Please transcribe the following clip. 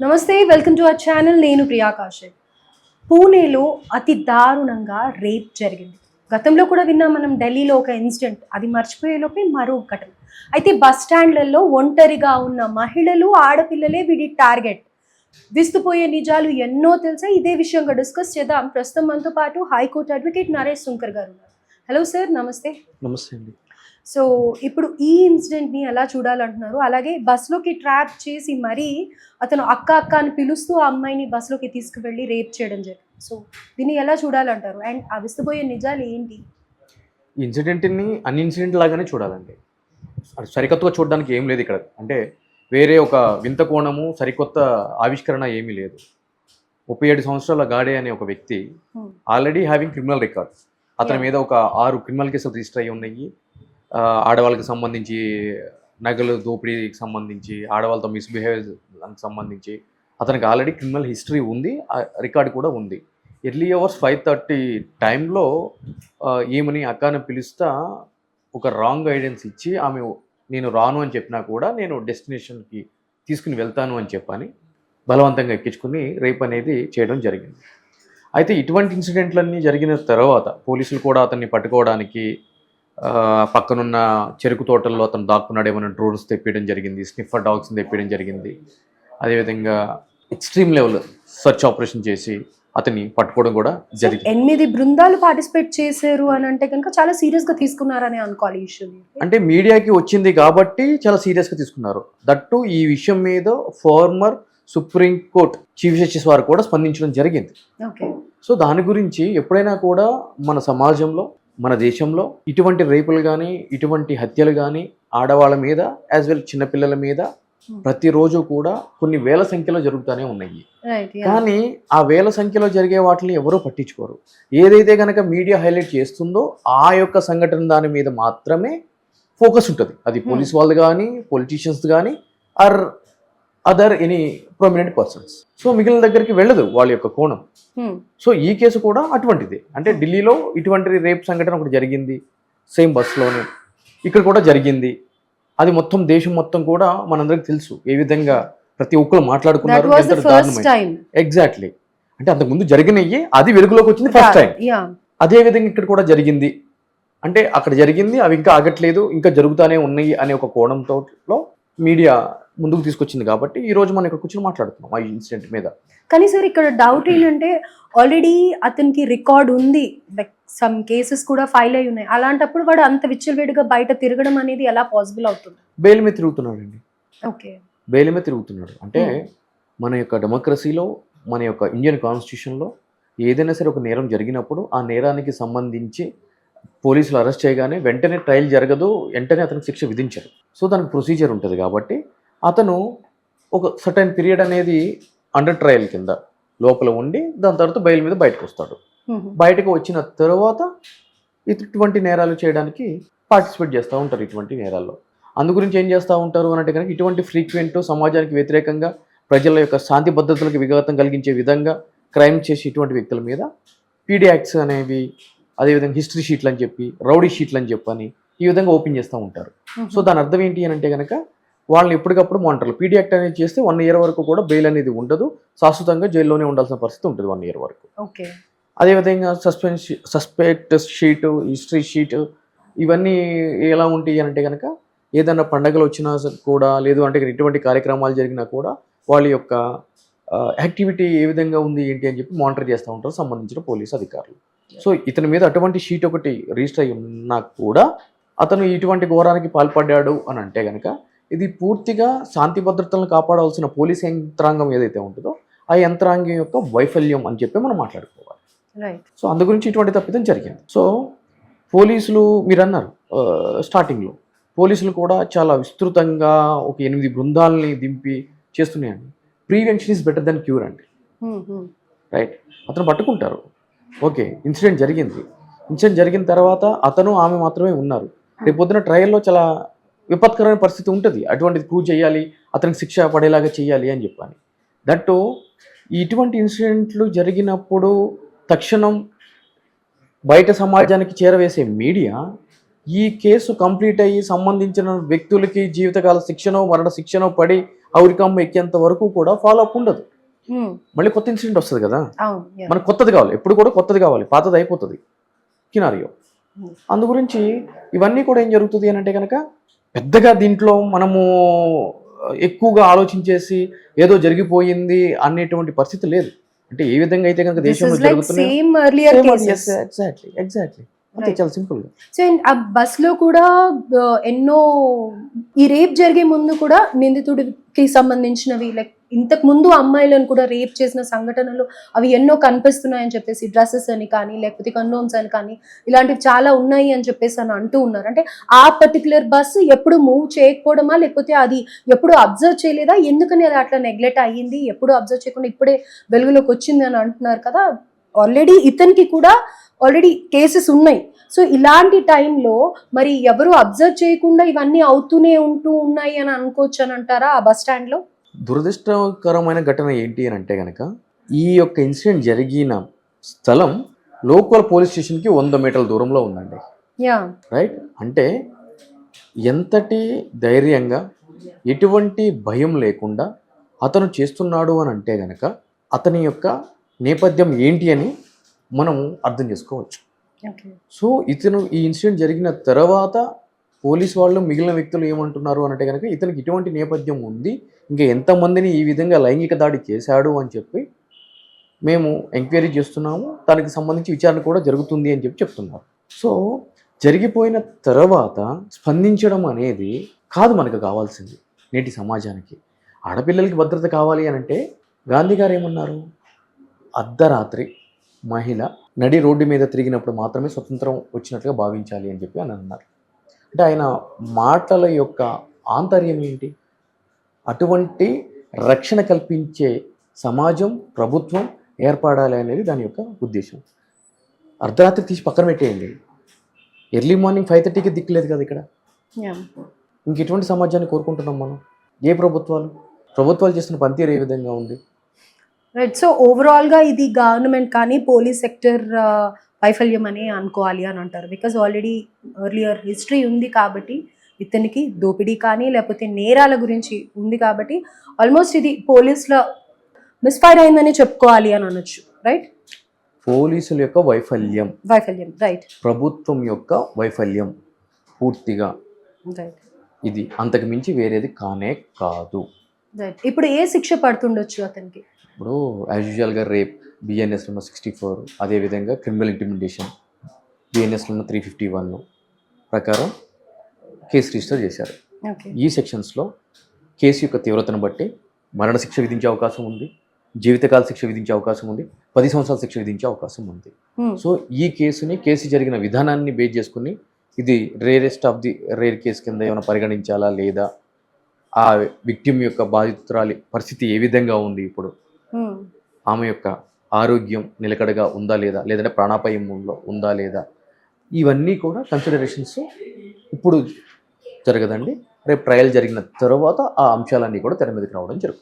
నమస్తే, welcome to our channel. నేను ప్రియా కాశీక్. పూణేలో అతి దారుణంగా రేప్ జరిగింది. గతంలో కూడా విన్నాం మనం, ఢిల్లీలో ఒక ఇన్సిడెంట్. అది మర్చిపోయేలోపే మరో ఘటన. అయితే బస్ స్టాండ్లలో ఒంటరిగా ఉన్న మహిళలు, ఆడపిల్లలే వీడి టార్గెట్. విస్తుపోయే నిజాలు ఎన్నో తెలుసా? ఇదే విషయంగా డిస్కస్ చేద్దాం. ప్రస్తుతం మనతో పాటు హైకోర్టు అడ్వకేట్ నరేష్ సుంకర్ గారు ఉన్నారు. హలో సార్, నమస్తే. నమస్తే అండి. సో ఇప్పుడు ఈ ఇన్సిడెంట్ని ఎలా చూడాలంటున్నారు? అలాగే బస్సులోకి ట్రాప్ చేసి మరీ అతను అక్క అక్క అని పిలుస్తూ ఆ అమ్మాయిని బస్సులోకి తీసుకువెళ్ళి రేప్ చేయడం జరిగింది. సో దీన్ని ఎలా చూడాలంటారు? అండ్ ఆ విస్తుపోయే నిజాలు ఏంటి? ఇన్సిడెంట్ని అన్ని ఇన్సిడెంట్ లాగానే చూడాలండి. సరికొత్తగా చూడడానికి ఏం లేదు ఇక్కడ. అంటే వేరే ఒక వింత కోణము, సరికొత్త ఆవిష్కరణ ఏమీ లేదు. 37 సంవత్సరాల గాడే అనే ఒక వ్యక్తి ఆల్రెడీ హ్యావింగ్ క్రిమినల్ రికార్డ్. అతని మీద ఒక 6 క్రిమినల్ కేసులు రిజిస్టర్ అయ్యి ఉన్నాయి. ఆడవాళ్ళకి సంబంధించి, నగలు దోపిడీకి సంబంధించి, ఆడవాళ్ళతో మిస్బిహేవియర్కి సంబంధించి అతనికి ఆల్రెడీ క్రిమినల్ హిస్టరీ ఉంది, రికార్డు కూడా ఉంది. ఎర్లీ అవర్స్ 5:30 టైంలో ఏమని అక్కని పిలుస్తా ఒక రాంగ్ గైడెన్స్ ఇచ్చి ఆమె నేను రాను అని చెప్పినా కూడా నేను డెస్టినేషన్కి తీసుకుని వెళ్తాను అని చెప్పని బలవంతంగా ఎక్కించుకుని రేప్ అనేది చేయడం జరిగింది. అయితే ఇటువంటి ఇన్సిడెంట్లన్నీ జరిగిన తర్వాత పోలీసులు కూడా అతన్ని పట్టుకోవడానికి పక్కనున్న చెరుకు తోటల్లో అతను దాక్కున్నాడేమో డ్రోన్స్ తెప్పించడం జరిగింది, స్నిఫర్ డాగ్స్ని తెప్పించడం జరిగింది. అదేవిధంగా ఎక్స్ట్రీమ్ లెవెల్ సర్చ్ ఆపరేషన్ చేసి అతన్ని పట్టుకోవడం కూడా జరిగింది. 8 బృందాలు పార్టిసిపేట్ చేశారు అని అంటే కనుక చాలా సీరియస్గా తీసుకున్నారని అనుకోవాలి. ఇష్యూ అంటే మీడియాకి వచ్చింది కాబట్టి చాలా సీరియస్గా తీసుకున్నారు. దట్టు ఈ విషయం మీద ఫార్మర్ సుప్రీంకోర్టు చీఫ్ జస్టిస్ వారు కూడా స్పందించడం జరిగింది. సో దాని గురించి ఎప్పుడైనా కూడా మన సమాజంలో, మన దేశంలో ఇటువంటి రేపులు కానీ, ఇటువంటి హత్యలు కానీ ఆడవాళ్ళ మీద యాజ్ వెల్ చిన్నపిల్లల మీద ప్రతిరోజు కూడా కొన్ని వేల సంఖ్యలో జరుగుతూనే ఉన్నాయి. కానీ ఆ వేల సంఖ్యలో జరిగే వాటిని ఎవరూ పట్టించుకోరు. ఏదైతే కనుక మీడియా హైలైట్ చేస్తుందో ఆ యొక్క సంఘటన దాని మీద మాత్రమే ఫోకస్ ఉంటుంది. అది పోలీస్ వాళ్ళు కానీ, పొలిటీషియన్స్ కానీ, or other any prominent persons. So మిగిలిన దగ్గరికి వెళ్ళదు వాళ్ళ యొక్క కోణం. సో ఈ కేసు కూడా అటువంటిది. అంటే ఢిల్లీలో ఇటువంటి రేప్ సంఘటన ఒకటి జరిగింది, సేమ్ బస్సులోనే ఇక్కడ కూడా జరిగింది. అది మొత్తం దేశం మొత్తం కూడా మనందరికి తెలుసు ఏ విధంగా ప్రతి ఒక్కరు మాట్లాడుకున్నారు. ఎగ్జాక్ట్లీ. అంటే అంతకుముందు జరిగినవి అది వెలుగులోకి వచ్చింది ఫస్ట్ టైం. అదే విధంగా ఇక్కడ కూడా జరిగింది. అంటే అక్కడ జరిగింది, అవి ఇంకా ఆగట్లేదు, ఇంకా జరుగుతూనే ఉన్నాయి అనే ఒక కోణంతో మీడియా ముందుకు తీసుకొచ్చింది. కాబట్టి ఈ రోజు మనం ఇక్కడ కూర్చొని మాట్లాడుతున్నాం ఆ ఇన్సిడెంట్ మీద. కానీ సార్ ఇక్కడ డౌట్ ఏంటంటే ఆల్రెడీ అతనికి రికార్డ్ ఉంది, లైక్ సమ్ కేసెస్ కూడా ఫైల్ అయి ఉన్నాయి. అలాంటప్పుడు వాడు అంత విచ్చలవిడిగా బయట తిరగడం అనేది ఎలా పాసిబుల్ అవుతుంది? బెయిల్ మీద తిరుగుతున్నాడండి. ఓకే, బెయిల్ మీద తిరుగుతున్నాడు. అంటే మన యొక్క డెమోక్రసీలో, మన యొక్క ఇండియన్ కాన్స్టిట్యూషన్లో ఏదైనా సరే ఒక నేరం జరిగినప్పుడు ఆ నేరానికి సంబంధించి పోలీసులు అరెస్ట్ చేయగానే వెంటనే ట్రయల్ జరగదు, వెంటనే అతనికి శిక్ష విధించారు. సో దానికి ప్రొసీజర్ ఉంటుంది. కాబట్టి అతను ఒక సర్టైన్ పీరియడ్ అనేది అండర్ ట్రయల్ కింద లోపల ఉండి దాని తర్వాత బెయిల్ మీద బయటకు వస్తాడు. బయటకు వచ్చిన తర్వాత ఇటువంటి నేరాలు చేయడానికి పార్టిసిపేట్ చేస్తూ ఉంటారు. ఇటువంటి నేరాల్లో అందు గురించి ఏం చేస్తూ ఉంటారు అని అంటే కనుక ఇటువంటి ఫ్రీక్వెంట్ సమాజానికి వ్యతిరేకంగా ప్రజల యొక్క శాంతి భద్రతలకు విఘాతం కలిగించే విధంగా క్రైమ్ చేసి ఇటువంటి వ్యక్తుల మీద పీడీ యాక్ట్స్ అనేవి, అదేవిధంగా హిస్టరీ షీట్లు అని చెప్పి, రౌడీ షీట్లు అని చెప్పని ఈ విధంగా ఓపెన్ చేస్తూ ఉంటారు. సో దాని అర్థం ఏంటి అని అంటే కనుక వాళ్ళని ఎప్పటికప్పుడు మానిటర్లు పీడీ యాక్ట్ అనేది చేస్తే 1 year వరకు కూడా బెయిల్ అనేది ఉండదు, శాశ్వతంగా జైల్లోనే ఉండాల్సిన పరిస్థితి ఉంటుంది 1 year వరకు. అదేవిధంగా సస్పెక్ట్ షీటు, హిస్టరీ షీటు ఇవన్నీ ఎలా ఉంటాయి అని అంటే కనుక ఏదైనా పండగలు వచ్చినా కూడా, లేదు అంటే ఇటువంటి కార్యక్రమాలు జరిగినా కూడా వాళ్ళ యొక్క యాక్టివిటీ ఏ విధంగా ఉంది ఏంటి అని చెప్పి మానిటర్ చేస్తూ ఉంటారు సంబంధించిన పోలీసు అధికారులు. సో ఇతని మీద అటువంటి షీట్ ఒకటి రిజిస్టర్ అయ్యి ఉన్నా కూడా అతను ఇటువంటి ఘోరానికి పాల్పడ్డాడు అని అంటే కనుక ఇది పూర్తిగా శాంతి భద్రతలను కాపాడాల్సిన పోలీస్ యంత్రాంగం ఏదైతే ఉంటుందో ఆ యంత్రాంగం యొక్క వైఫల్యం అని చెప్పి మనం మాట్లాడుకోవాలి. సో అందు గురించి ఇటువంటి తప్పిదం జరిగింది. సో పోలీసులు మీరు అన్నారు స్టార్టింగ్లో, పోలీసులు కూడా చాలా విస్తృతంగా ఒక 8 బృందాలని దింపి చేస్తున్నాయండి. Prevention is better than cure అండి. రైట్, అతను పట్టుకుంటారు. ఓకే, ఇన్సిడెంట్ జరిగిన తర్వాత అతను ఆమె మాత్రమే ఉన్నారు. రేపు పొద్దున ట్రయల్లో చాలా విపత్కరమైన పరిస్థితి ఉంటుంది. అటువంటిది ప్రూవ్ చేయాలి, అతనికి శిక్ష పడేలాగా చేయాలి అని చెప్పని. దట్టు ఇటువంటి ఇన్సిడెంట్లు జరిగినప్పుడు తక్షణం బయట సమాజానికి చేరవేసే మీడియా ఈ కేసు కంప్లీట్ అయ్యి సంబంధించిన వ్యక్తులకి జీవితకాల శిక్షనో మరణ శిక్షనో పడి ఆ ఉరికమ్మ ఎక్కేంత వరకు కూడా ఫాలో అప్ ఉండదు. మళ్ళీ కొత్త ఇన్సిడెంట్ వస్తుంది కదా, అవును. Yeah. మనకు కొత్తది కావాలి, ఎప్పుడు కూడా కొత్తది కావాలి, పాతది అయిపోతుంది కినారియో. అందు గురించి ఇవన్నీ కూడా ఏం జరుగుతుంది అని అంటే కనుక పెద్దగా దీంట్లో మనము ఎక్కువగా ఆలోచించేసి ఏదో జరిగిపోయింది అనేటువంటి పరిస్థితి లేదు. అంటే ఏ విధంగా అయితే కనుక This దేశంలో is like జరుగుతున్నాయి same earlier cases. ఎగ్జాక్ట్లీ అంతే, Right. చాలా సింపుల్ గా. సో ఆ బస్ లో కూడా ఎన్నో ఈ రేప్ జరిగే ముందు కూడా నిందితుడికి సంబంధించినవి లైక్ ఇంతకు ముందు అమ్మాయిలను కూడా రేప్ చేసిన సంఘటనలు అవి ఎన్నో కనిపిస్తున్నాయని చెప్పేసి డ్రెస్సెస్ అని కానీ లేకపోతే కండోమ్స్ అని కానీ ఇలాంటివి చాలా ఉన్నాయి అని చెప్పేసి అని అంటూ ఉన్నారు. అంటే ఆ పర్టికులర్ బస్ ఎప్పుడు మూవ్ చేయకపోవడమా లేకపోతే అది ఎప్పుడు అబ్జర్వ్ చేయలేదా, ఎందుకని అది అట్లా నెగ్లెక్ట్ అయ్యింది, ఎప్పుడు అబ్జర్వ్ చేయకుండా ఇప్పుడే వెలుగులోకి వచ్చింది అని అంటున్నారు కదా. ఆల్రెడీ ఇతనికి కూడా ఆల్రెడీ కేసెస్ ఉన్నాయి. సో ఇలాంటి టైంలో మరి ఎవరు అబ్జర్వ్ చేయకుండా ఇవన్నీ అవుతూనే ఉన్నాయి అని అనుకోవచ్చు అని అంటారా ఆ బస్ స్టాండ్ లో? దురదృష్టకరమైన ఘటన ఏంటి అని అంటే కనుక ఈ యొక్క ఇన్సిడెంట్ జరిగిన స్థలం లోకల్ పోలీస్ స్టేషన్కి 100 మీటర్ల దూరంలో ఉందండి. యా రైట్, అంటే ఎంతటి ధైర్యంగా ఎటువంటి భయం లేకుండా అతను చేస్తున్నాడు అని అంటే కనుక అతని యొక్క నేపథ్యం ఏంటి అని మనం అర్థం చేసుకోవచ్చు. ఓకే. సో ఇతను ఈ ఇన్సిడెంట్ జరిగిన తర్వాత పోలీస్ వాళ్ళు మిగిలిన వ్యక్తులు ఏమంటున్నారు అని అంటే కనుక ఇతనికి ఇటువంటి నేపథ్యం ఉంది, ఇంకా ఎంతమందిని ఈ విధంగా లైంగిక దాడి చేశాడు అని చెప్పి మేము ఎంక్వైరీ చేస్తున్నాము, దానికి సంబంధించి విచారణ కూడా జరుగుతుంది అని చెప్పి చెప్తున్నారు. సో జరిగిపోయిన తర్వాత స్పందించడం అనేది కాదు మనకు కావాల్సింది నేటి సమాజానికి. ఆడపిల్లలకి భద్రత కావాలి అని అంటే గాంధీ గారు ఏమన్నారు, అర్ధరాత్రి మహిళ నడి రోడ్డు మీద తిరిగినప్పుడు మాత్రమే స్వతంత్రం వచ్చినట్లుగా భావించాలి అని చెప్పి అని అన్నారు. అంటే ఆయన మాటల యొక్క ఆంతర్యం ఏంటి, అటువంటి రక్షణ కల్పించే సమాజం ప్రభుత్వం ఏర్పడాలి అనేది దాని యొక్క ఉద్దేశం. అర్ధరాత్రి తీసి పక్కన పెట్టేయండి, ఎర్లీ మార్నింగ్ 5:30కి దిక్కులేదు కదా ఇక్కడ. యా ఇంక ఎటువంటి సమాజాన్ని కోరుకుంటున్నాం మనం? ఏ ప్రభుత్వాలు చేస్తున్న పనితీరు ఏ విధంగా ఉంది? రైట్. సో ఓవరాల్గా ఇది గవర్నమెంట్ కానీ పోలీస్ సెక్టర్ వైఫల్యం అని అనుకోవాలి అని అంటారు. బికాజ్ ఆల్రెడీ ఎర్లియర్ హిస్టరీ ఉంది కాబట్టి ఇతనికి దోపిడీ కానీ లేకపోతే నేరాల గురించి ఉంది కాబట్టి ఆల్మోస్ట్ ఇది పోలీసుల మిస్ఫైర్ అయిందని చెప్పుకోవాలి అని అనొచ్చు. రైట్, పోలీసుల యొక్క వైఫల్యం, రైట్, ప్రభుత్వం యొక్క వైఫల్యం పూర్తిగా రైట్, ఇది అంతకు మించి వేరేది కానే కాదు. రైట్. ఇప్పుడు ఏ శిక్ష పడుతుండొచ్చు అతనికి? ఇప్పుడు యాజ్ యూజువల్గా రేప్ బిఎన్ఎస్లో 64, అదేవిధంగా క్రిమినల్ ఇంటిమిడేషన్ బిఎన్ఎస్లో 351 ప్రకారం కేసు రిజిస్టర్ చేశారు. ఓకే. ఈ సెక్షన్స్లో కేసు యొక్క తీవ్రతను బట్టి మరణశిక్ష విధించే అవకాశం ఉంది, జీవితకాల శిక్ష విధించే అవకాశం ఉంది, 10 సంవత్సరాల శిక్ష విధించే అవకాశం ఉంది. సో ఈ కేసు జరిగిన విధానాన్ని బేస్ చేసుకుని ఇది rarest of the rare case కింద ఏమైనా పరిగణించాలా లేదా, ఆ విక్టిమ్ యొక్క బాధితురాలి పరిస్థితి ఏ విధంగా ఉంది, ఇప్పుడు ఆమె యొక్క ఆరోగ్యం నిలకడగా ఉందా లేదా, లేదంటే ప్రాణాపాయంలో ఉందా లేదా, ఇవన్నీ కూడా కన్సిడరేషన్స్ ఇప్పుడు జరగదండి. రేపు ట్రయల్ జరిగిన తర్వాత ఆ అంశాలన్నీ కూడా తెర మీదకి రావడం జరుగుతుంది.